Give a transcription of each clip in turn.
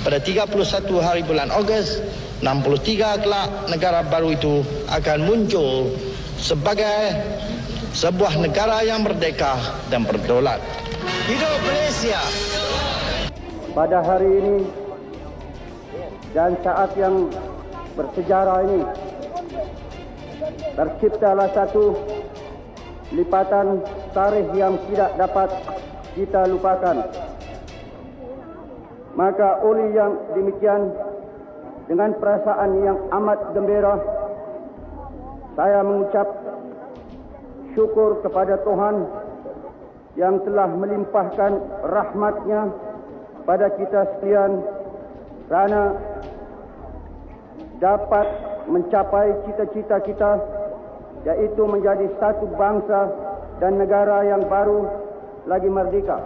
pada 31 hari bulan Ogos 63 kelak negara baru itu akan muncul sebagai sebuah negara yang merdeka dan berdaulat. Hidup Malaysia! Pada hari ini dan saat yang bersejarah ini terciptalah satu lipatan tarikh yang tidak dapat kita lupakan. Maka oleh yang demikian, dengan perasaan yang amat gembira, saya mengucap syukur kepada Tuhan yang telah melimpahkan rahmat-Nya pada kita sekalian kerana dapat mencapai cita-cita kita, yaitu menjadi satu bangsa dan negara yang baru lagi merdeka.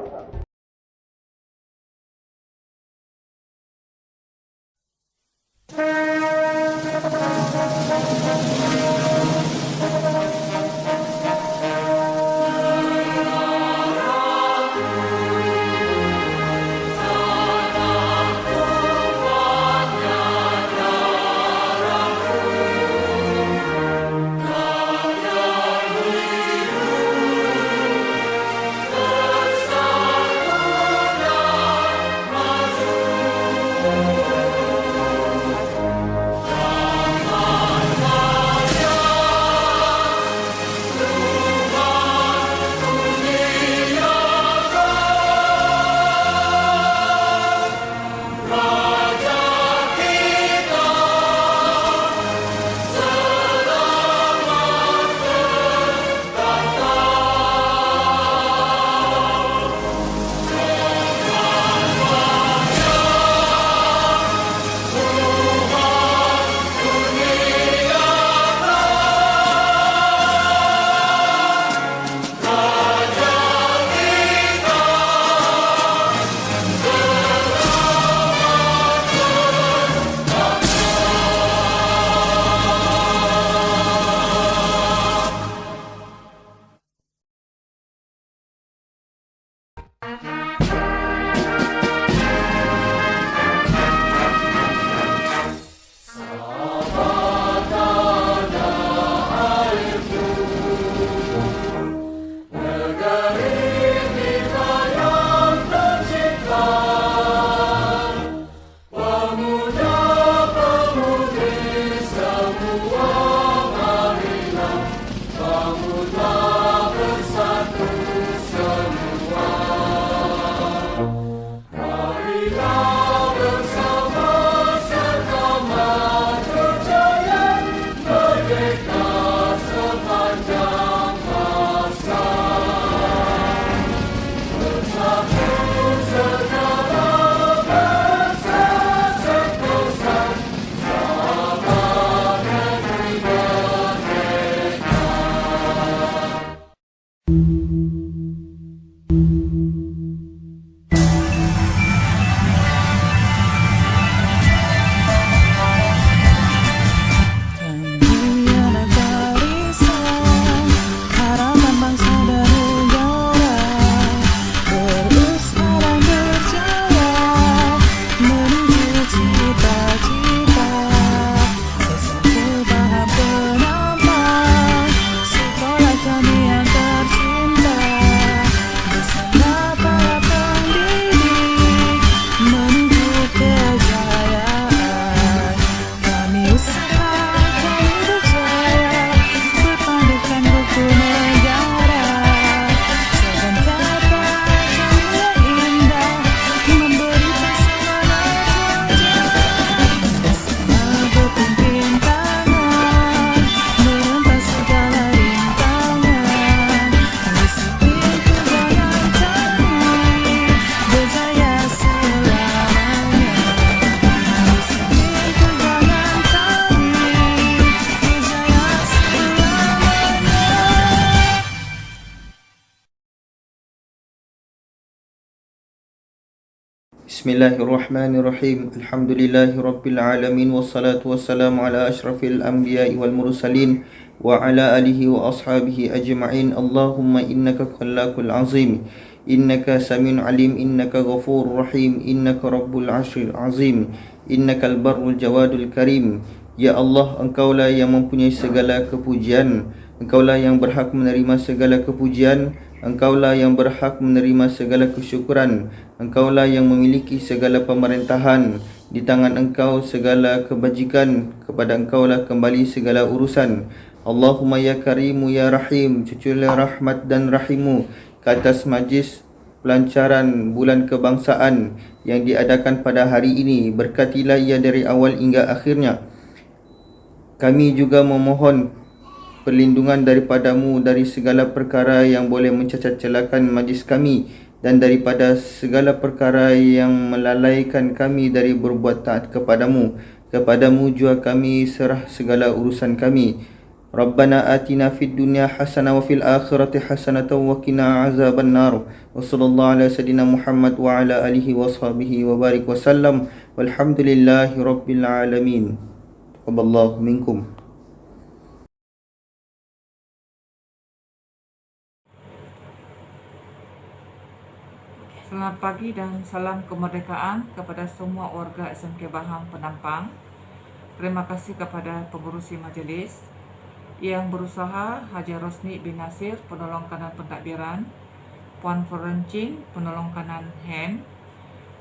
Bismillahirrahmanirrahim. Alhamdulillahirabbil alamin wassalatu wassalamu ala asyrafil anbiya'i wal mursalin wa ala alihi wa ashabihi ajma'in. Allahumma innaka khallaqul azim إنك سميع عليم إنك غفور رحيم إنك رب العرش العظيم إنك البر الجواد الكريم. Ya Allah, Engkaulah yang mempunyai segala kepujian, Engkaulah yang berhak menerima segala kepujian, Engkaulah yang berhak menerima segala kesyukuran, Engkaulah yang memiliki segala pemerintahan. Di tangan Engkau segala kebajikan, kepada Engkaulah kembali segala urusan. Allahumma ya Karimu ya Rahim, cuculah rahmat dan rahimu ke atas majlis pelancaran bulan kebangsaan yang diadakan pada hari ini. Berkatilah ia dari awal hingga akhirnya. Kami juga memohon perlindungan daripadamu dari segala perkara yang boleh mencacat celakan majlis kami dan daripada segala perkara yang melalaikan kami dari berbuat taat kepadamu. Kepadamu jua kami serah segala urusan kami. Rabbana atina fid dunya hasanah wa fil akhirati hasanah wa qina azaban nar. Wa sallallahu ala sayyidina Muhammad wa ala alihi wa sahbihi wa barik wa sallam. Walhamdulillahi rabbil alamin. Taqabbalallahu minkum. Selamat pagi dan salam kemerdekaan kepada semua warga SMK Bahang Penampang. Terima kasih kepada pengurusi majlis yang berusaha, Haji Rosni bin Nasir, penolong kanan pentadbiran, Puan Ferencing, penolong kanan HEN,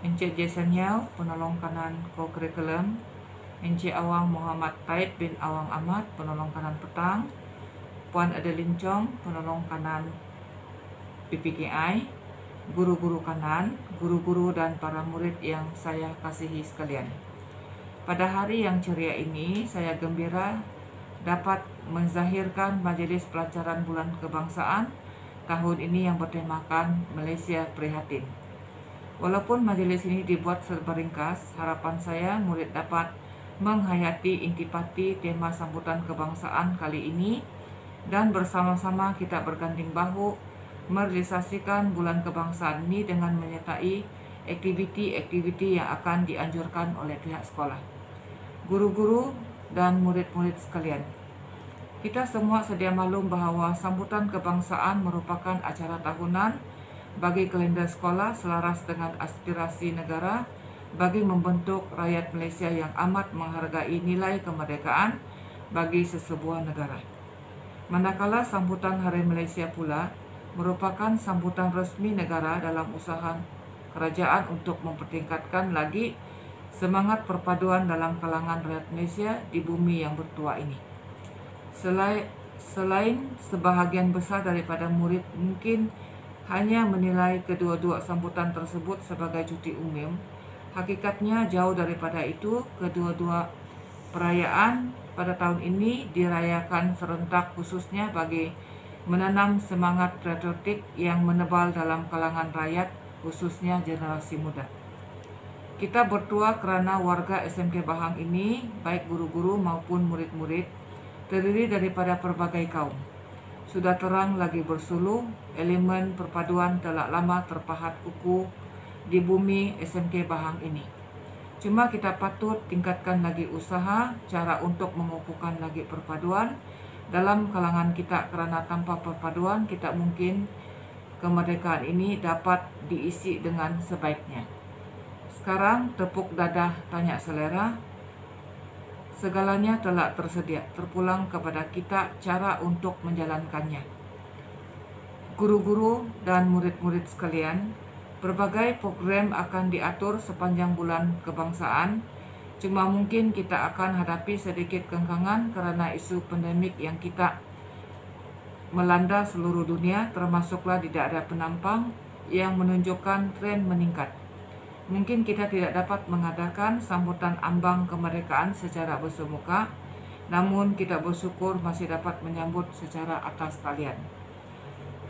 Encik Jason Yao, penolong kanan co-curriculum, Encik Awang Muhammad Taib bin Awang Ahmad, penolong kanan petang, Puan Adeline Chong, penolong kanan PPKI, guru-guru kanan, guru-guru dan para murid yang saya kasihi sekalian. Pada hari yang ceria ini, saya gembira dapat menzahirkan Majlis Pelancaran Bulan Kebangsaan tahun ini yang bertemakan Malaysia Prihatin. Walaupun majlis ini dibuat serba ringkas, harapan saya murid dapat menghayati intipati tema sambutan kebangsaan kali ini dan bersama-sama kita berganding bahu merealisasikan bulan kebangsaan ini dengan menyertai aktiviti-aktiviti yang akan dianjurkan oleh pihak sekolah. Guru-guru dan murid-murid sekalian, kita semua sedia maklum bahawa sambutan kebangsaan merupakan acara tahunan bagi kalender sekolah selaras dengan aspirasi negara bagi membentuk rakyat Malaysia yang amat menghargai nilai kemerdekaan bagi sesebuah negara. Manakala sambutan Hari Malaysia pula merupakan sambutan resmi negara dalam usaha kerajaan untuk mempertingkatkan lagi semangat perpaduan dalam kalangan rakyat Malaysia di bumi yang bertuah ini. Selain sebahagian besar daripada murid mungkin hanya menilai kedua-dua sambutan tersebut sebagai cuti umum, hakikatnya jauh daripada itu. Kedua-dua perayaan pada tahun ini dirayakan serentak khususnya bagi menanam semangat patriotik yang menebal dalam kalangan rakyat, khususnya generasi muda. Kita bertua kerana warga SMK Bahang ini, baik guru-guru maupun murid-murid, terdiri daripada pelbagai kaum. Sudah terang lagi bersuluh, elemen perpaduan telah lama terpahat kukuh di bumi SMK Bahang ini. Cuma kita patut tingkatkan lagi usaha, cara untuk mengukuhkan lagi perpaduan dalam kalangan kita, kerana tanpa perpaduan kita mungkin kemerdekaan ini dapat diisi dengan sebaiknya. Sekarang tepuk dadah tanya selera, segalanya telah tersedia, terpulang kepada kita cara untuk menjalankannya. Guru-guru dan murid-murid sekalian, berbagai program akan diatur sepanjang bulan kebangsaan. Cuma mungkin kita akan hadapi sedikit kengkangan kerana isu pandemik yang kita melanda seluruh dunia, termasuklah tidak ada penampang yang menunjukkan tren meningkat. Mungkin kita tidak dapat mengadakan sambutan ambang kemerdekaan secara bersemuka, namun kita bersyukur masih dapat menyambut secara atas talian.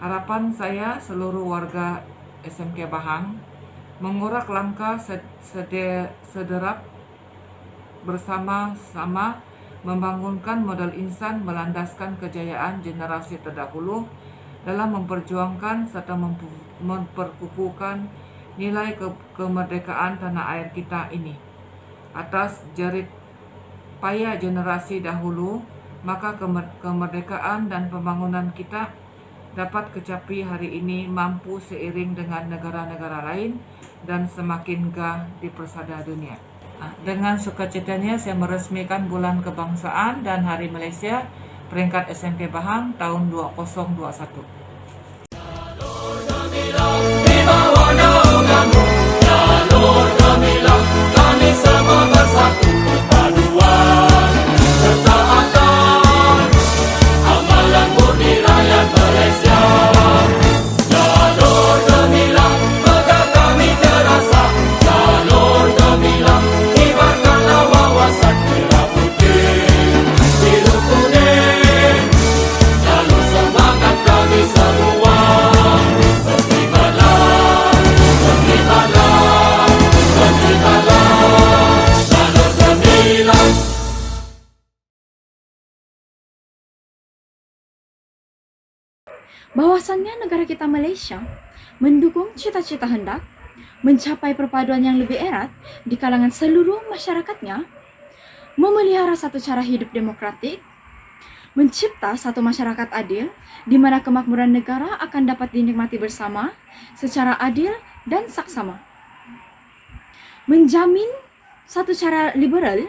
Harapan saya seluruh warga SMK Bahang mengurak langkah sederap bersama-sama membangunkan modal insan melandaskan kejayaan generasi terdahulu dalam memperjuangkan serta memperkukuhkan nilai kemerdekaan tanah air kita ini. Atas jerit payah generasi dahulu, maka kemerdekaan dan pembangunan kita dapat kecapi hari ini mampu seiring dengan negara-negara lain dan semakin gah di persada dunia. Dengan sukacitanya saya meresmikan Bulan Kebangsaan dan Hari Malaysia peringkat SMP Pahang tahun 2021. Bahwasannya negara kita Malaysia mendukung cita-cita hendak mencapai perpaduan yang lebih erat di kalangan seluruh masyarakatnya, memelihara satu cara hidup demokratik, mencipta satu masyarakat adil di mana kemakmuran negara akan dapat dinikmati bersama secara adil dan saksama, menjamin satu cara liberal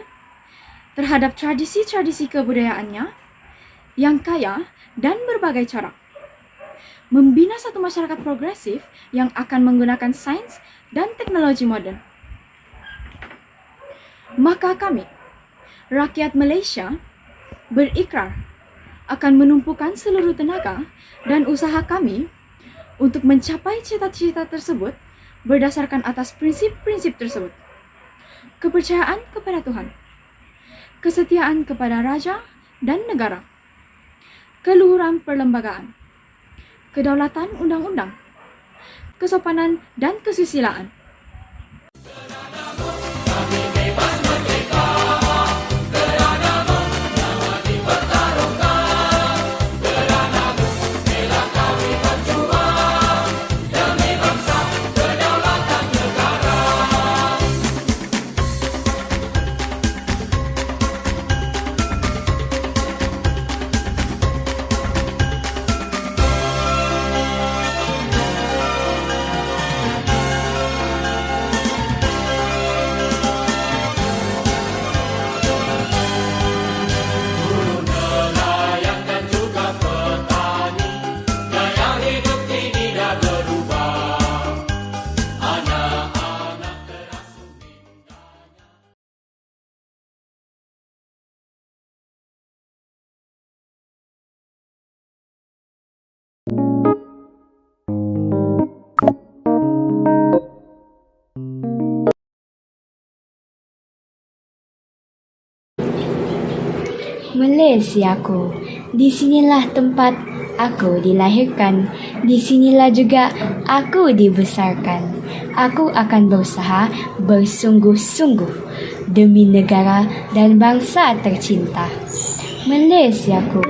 terhadap tradisi-tradisi kebudayaannya yang kaya dan berbagai corak, membina satu masyarakat progresif yang akan menggunakan sains dan teknologi moden. Maka kami, rakyat Malaysia, berikrar akan menumpukan seluruh tenaga dan usaha kami untuk mencapai cita-cita tersebut berdasarkan atas prinsip-prinsip tersebut. Kepercayaan kepada Tuhan, kesetiaan kepada Raja dan negara, keluhuran perlembagaan, kedaulatan undang-undang, kesopanan dan kesusilaan. Malaysiaku, di sinilah tempat aku dilahirkan, di sinilah juga aku dibesarkan. Aku akan berusaha bersungguh-sungguh demi negara dan bangsa tercinta. Malaysiaku,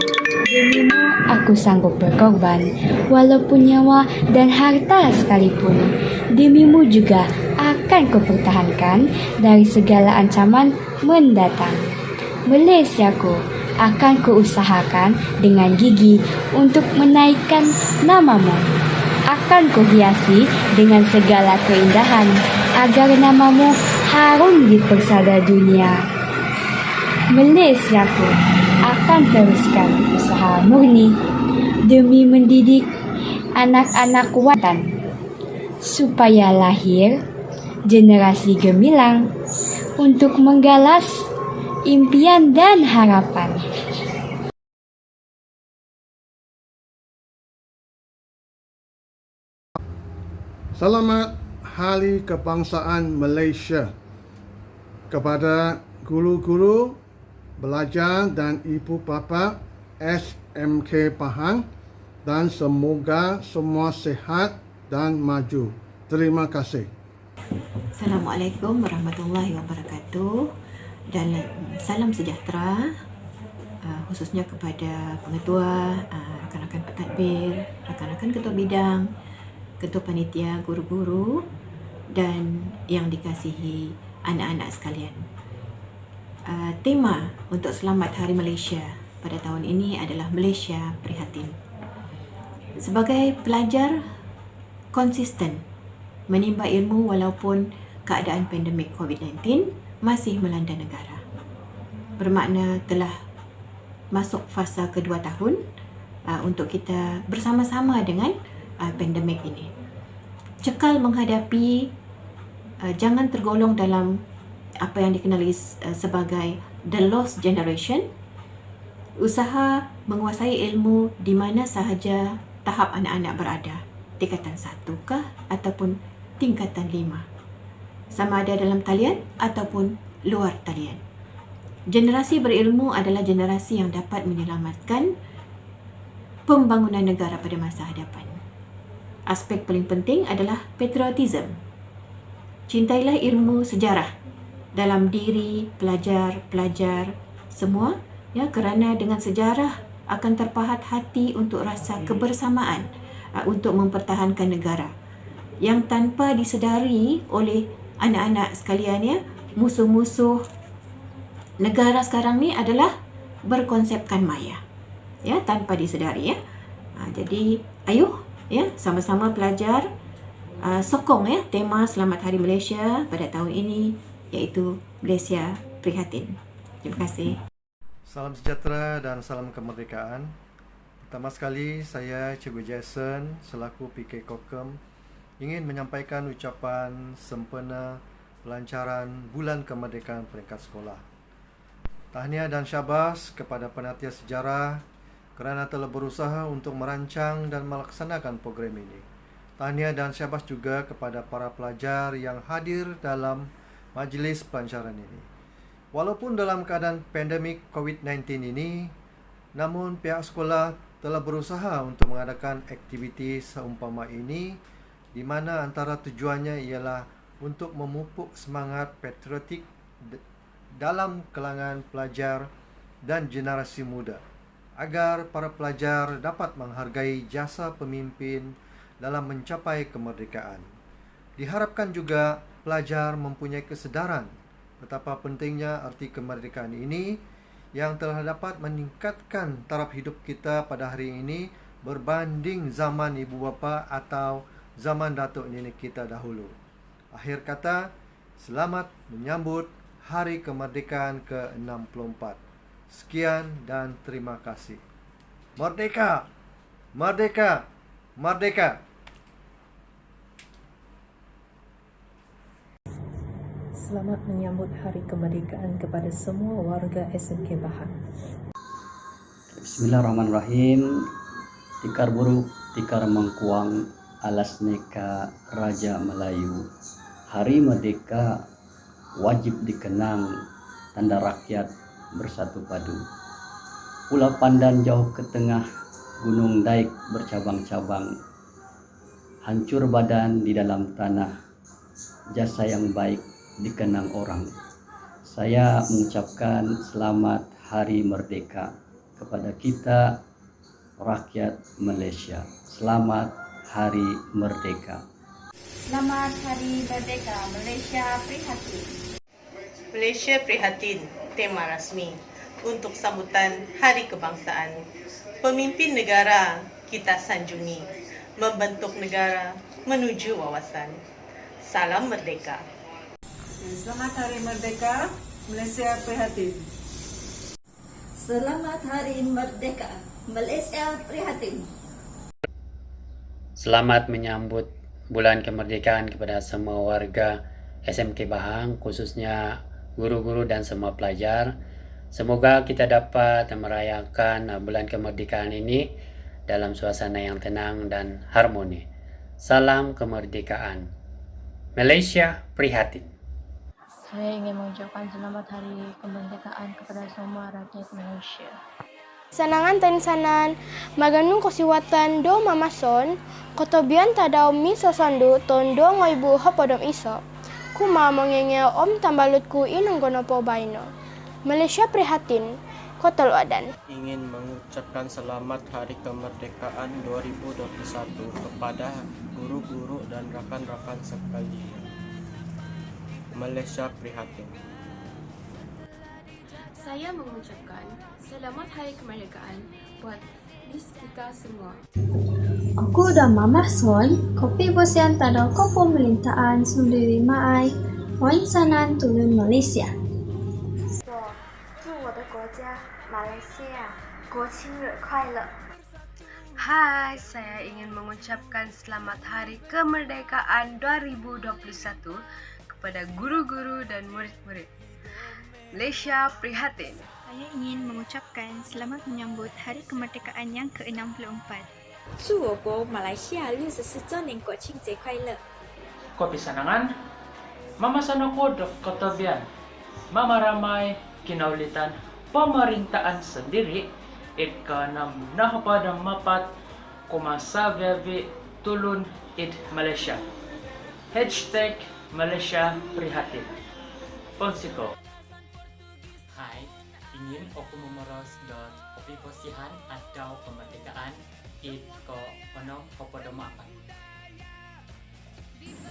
demimu aku sanggup berkorban, walaupun nyawa dan harta sekalipun. Demimu juga akan kupertahankan dari segala ancaman mendatang. Malaysiaku, akan kuusahakan dengan gigi untuk menaikkan namamu. Akan kuhiasi dengan segala keindahan agar namamu harum di persada dunia. Malaysiaku, akan teruskan usaha murni demi mendidik anak-anak wanita supaya lahir generasi gemilang untuk menggalas impian dan harapan. Selamat Hari Kebangsaan Malaysia kepada guru-guru, pelajar dan ibu bapa SMK Pahang, dan semoga semua sihat dan maju. Terima kasih. Assalamualaikum warahmatullahi wabarakatuh. Dan salam sejahtera khususnya kepada pengetua, rakan-rakan pentadbir, rakan-rakan ketua bidang, ketua panitia, guru-guru dan yang dikasihi anak-anak sekalian. Tema untuk Selamat Hari Malaysia pada tahun ini adalah Malaysia Prihatin. Sebagai pelajar konsisten menimba ilmu walaupun keadaan pandemik COVID-19 masih melanda negara. Bermakna telah masuk fasa kedua tahun untuk kita bersama-sama dengan pandemik ini. Cekal menghadapi, jangan tergolong dalam apa yang dikenali sebagai the lost generation. Usaha menguasai ilmu di mana sahaja tahap anak-anak berada, tingkatan 1 kah ataupun tingkatan 5, sama ada dalam talian ataupun luar talian. Generasi berilmu adalah generasi yang dapat menyelamatkan pembangunan negara pada masa hadapan. Aspek paling penting adalah patriotism. Cintailah ilmu sejarah dalam diri pelajar-pelajar semua, ya, kerana dengan sejarah akan terpahat hati untuk rasa kebersamaan untuk mempertahankan negara yang tanpa disedari oleh anak-anak sekalian, ya, musuh-musuh negara sekarang ni adalah berkonsepkan maya, ya, tanpa disedari, ya. Jadi ayuh, ya, sama-sama pelajar sokong, ya, tema Selamat Hari Malaysia pada tahun ini, iaitu Malaysia Prihatin. Terima kasih. Salam sejahtera dan salam kemerdekaan. Pertama sekali, saya Cikgu Jason selaku PK Kokem ingin menyampaikan ucapan sempena pelancaran Bulan Kemerdekaan peringkat sekolah. Tahniah dan syabas kepada penatiar sejarah kerana telah berusaha untuk merancang dan melaksanakan program ini. Tahniah dan syabas juga kepada para pelajar yang hadir dalam majlis pelancaran ini. Walaupun dalam keadaan pandemik COVID-19 ini, namun pihak sekolah telah berusaha untuk mengadakan aktiviti seumpama ini, di mana antara tujuannya ialah untuk memupuk semangat patriotik dalam kalangan pelajar dan generasi muda, agar para pelajar dapat menghargai jasa pemimpin dalam mencapai kemerdekaan. Diharapkan juga pelajar mempunyai kesedaran betapa pentingnya arti kemerdekaan ini yang telah dapat meningkatkan taraf hidup kita pada hari ini berbanding zaman ibu bapa atau zaman datuk nenek kita dahulu. Akhir kata, selamat menyambut Hari Kemerdekaan ke-64. Sekian dan terima kasih. Merdeka! Merdeka! Merdeka! Selamat menyambut Hari Kemerdekaan kepada semua warga SMK Bahang. Bismillahirrahmanirrahim. Tikar buruk, tikar mangkuang, alas neka Raja Melayu. Hari Merdeka wajib dikenang, tanda rakyat bersatu padu. Pulau Pandan jauh ke tengah, Gunung Daik bercabang-cabang. Hancur badan di dalam tanah, jasa yang baik dikenang orang. Saya mengucapkan selamat Hari Merdeka kepada kita rakyat Malaysia. Selamat Hari Merdeka. Selamat Hari Merdeka Malaysia Prihatin. Malaysia Prihatin, tema rasmi untuk sambutan Hari Kebangsaan. Pemimpin negara kita sanjungi, membentuk negara menuju wawasan. Salam Merdeka. Selamat Hari Merdeka Malaysia Prihatin. Selamat Hari Merdeka Malaysia Prihatin. Selamat menyambut Bulan Kemerdekaan kepada semua warga SMK Bahang, khususnya guru-guru dan semua pelajar. Semoga kita dapat merayakan Bulan Kemerdekaan ini dalam suasana yang tenang dan harmoni. Salam kemerdekaan. Malaysia Prihatin. Saya ingin mengucapkan selamat Hari Kemerdekaan kepada semua rakyat Malaysia. Sanangan tansanan, maganung kosiwatan do mamason, kotobian tadau mi sosandu tondo ngoibu hapodom iso. Kuma mongengel om tambalutku inung gonopo baino. Malaysia Prihatin, Kota Luadan. Ingin mengucapkan selamat Hari Kemerdekaan 2021 kepada guru-guru dan rakan-rakan sekalian. Malaysia Prihatin. Saya mengucapkan selamat Hari Kemerdekaan buat kita semua. Aku udah Mama Son, kopi bosian tado ko pemerintahan sendiri mai, poin sanan turun Malaysia. 祝我的国家马来西亚国庆日快乐。 Hai, saya ingin mengucapkan selamat Hari Kemerdekaan 2021 kepada guru-guru dan murid-murid. Malaysia prihatin. Saya ingin mengucapkan selamat menyambut Hari Kemerdekaan yang ke-64. 祝我国马来西亚64周年国庆节快乐。 Kopi Sanangan, Mama Sanoko Dok Kotobian, Mama Ramai Kinaulitan Pemerintahan sendiri Ikanam Nahapadang Mapat Kumasavevi Tulun Id Malaysia. Hashtag Malaysia Prihatin. Ponsiko. Hai, ingin aku memeras dot kopi posihan atau kemerdekaan it ko ono kepada maafan.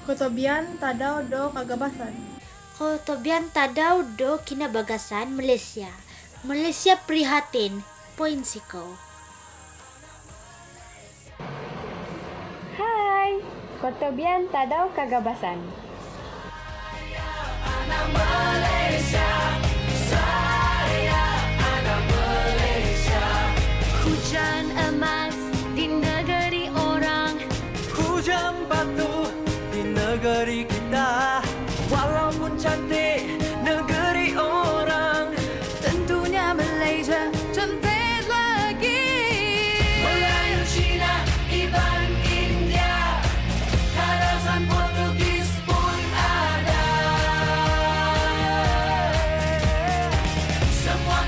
Kotobian tadau do kagabasan. Kotobian tadau do kinabagasan Malaysia. Malaysia prihatin. Poin siko. Hai, Kotobian tadau kagabasan. Hujan emas di negeri orang, hujan batu di negeri kita. Walaupun cantik negeri orang, tentunya Malaysia cantik lagi. Melayu, Cina, Iban, India, Karasan, Portugis pun ada. Semua